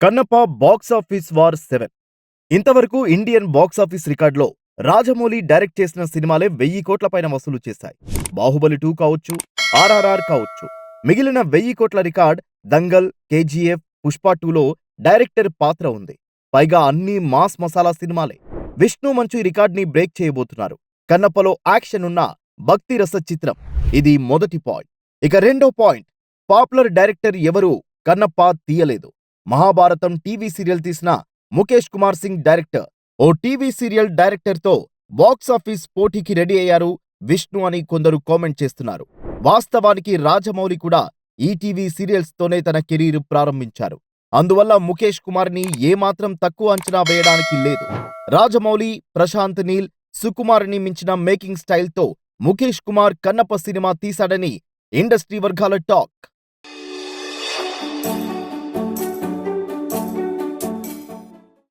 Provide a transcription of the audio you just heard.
Kannappa box office war 7 ఇంతవరకు Indian box office రికార్డులో Rajamouli direct చేసిన సినిమాలే 1000 కోట్ల పైన వసూలు చేశాయి. బాహుబలి 2 కావచ్చు, ఆర్ఆర్ఆర్ కావచ్చు. మిగిలిన 1000 కోట్ల రికార్డ్ దంగల్, కేజీఎఫ్, పుష్ప 2లో డైరెక్టర్ పాత్ర ఉంది. పైగా అన్ని మాస్ మసాలా సినిమాలే. విష్ణు మంచు ఈ రికార్డ్ని బ్రేక్ చేయబోతున్నారు. కన్నప్పలో యాక్షన్ ఉన్న భక్తి రస చిత్రం. ఇది మొదటి పాయింట్. ఇక రెండో పాయింట్, పాపులర్ డైరెక్టర్ ఎవరు కన్నప్ప తీయలేదు. మహాభారతం టీవీ సీరియల్ తీసిన ముఖేష్ కుమార్ సింగ్ డైరెక్టర్. ఓ టీవీ సీరియల్ డైరెక్టర్ తో బాక్సాఫీస్ పోటీకి రెడీ అయ్యారు విష్ణు అని కొందరు కామెంట్ చేస్తున్నారు. వాస్తవానికి రాజమౌళి కూడా ఈ టీవీ సీరియల్స్ తోనే తన కెరీర్ ప్రారంభించారు. అందువల్ల ముఖేష్ కుమార్ ని ఏమాత్రం తక్కువ అంచనా వేయడానికి లేదు. రాజమౌళి, ప్రశాంత్ నీల్, సుకుమార్ ని మించిన మేకింగ్ స్టైల్ తో ముఖేష్ కుమార్ కన్నప్ప సినిమా తీశాడని ఇండస్ట్రీ వర్గాల టాక్.